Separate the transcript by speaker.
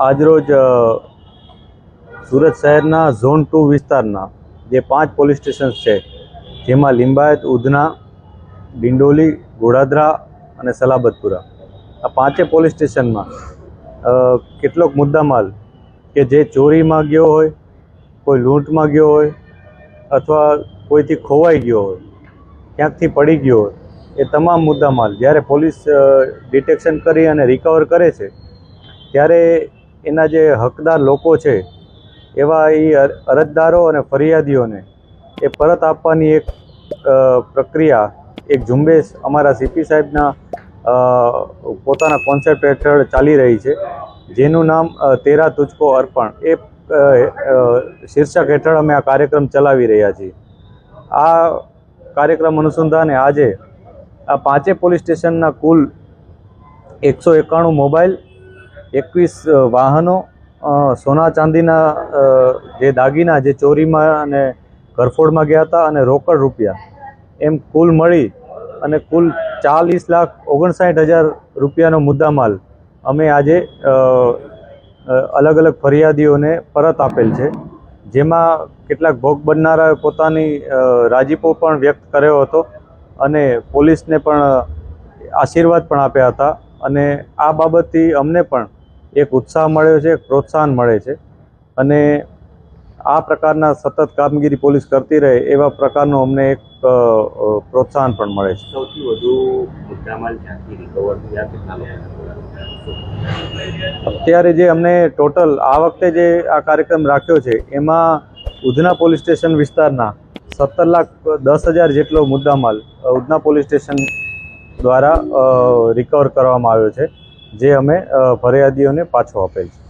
Speaker 1: આજરોજ સુરત શહેરના ઝોન 2 વિસ્તારના જે 5 પોલીસ સ્ટેશન છે, જેમાં લિંબાયત, ઉધના, ડિંડોલી, ગોડાદરા અને સલાબતપુરા, આ 5 પોલીસ સ્ટેશનમાં કેટલોક મુદ્દામાલ કે જે ચોરીમાં ગયો હોય, કોઈ લૂંટમાં ગયો હોય અથવા કોઈથી ખોવાઈ ગયો હોય, ક્યાંકથી પડી ગયો હોય, એ તમામ મુદ્દામાલ જ્યારે પોલીસ ડિટેક્શન કરી અને રિકવર કરે છે, ત્યારે એના જે હકદાર લોકો છે એવા એ અરજદારો અને ફરિયાદીઓને એ પરત આપવાની એક પ્રક્રિયા, એક ઝુંબેશ અમારા સીપી સાહેબના પોતાના કોન્સેપ્ટ હેઠળ ચાલી રહી છે, જેનું નામ તેરા તુજકો અર્પણ એ શીર્ષક હેઠળ અમે આ કાર્યક્રમ ચલાવી રહ્યા છીએ. આ કાર્યક્રમ અનુસંધાને આજે આ 5 પોલીસ સ્ટેશનના કુલ 191 મોબાઈલ, 21 વાહનો, સોના ચાંદીના જે દાગીના જે ચોરીમાં અને ઘરફોડમાં ગયા હતા અને રોકડ રૂપિયા, એમ કુલ મળી અને કુલ 40,59,000 રૂપિયાનો મુદ્દામાલ અમે આજે અલગ અલગ ફરિયાદીઓને પરત આપેલ છે, જેમાં કેટલાક ભોગ બનનારાએ પોતાની રાજીપો પણ વ્યક્ત કર્યો હતો અને પોલીસને પણ આશીર્વાદ પણ આપ્યા હતા. અને આ બાબતથી અમને પણ એક ઉત્સાહ મળ્યો છે, એક પ્રોત્સાહન મળે છે અને આ પ્રકારના સતત કામગીરી પોલીસ કરતી રહે એવા પ્રકારનું અમને એક પ્રોત્સાહન પણ મળે છે.
Speaker 2: સૌથી વધુ મુદ્દામાલ ક્યાંથી રિકવર થયા, કેટલા લોકો?
Speaker 1: અત્યારે જે અમને ટોટલ આ વખતે જે આ કાર્યક્રમ રાખ્યો છે, એમાં ઉધના પોલીસ સ્ટેશન વિસ્તારના 17,10,000 જેટલો મુદ્દામાલ ઉધના પોલીસ સ્ટેશન દ્વારા રિકવર કરવામાં આવ્યો છે, જે અમે ફરિયાદીઓને પાછો આપેલ છે.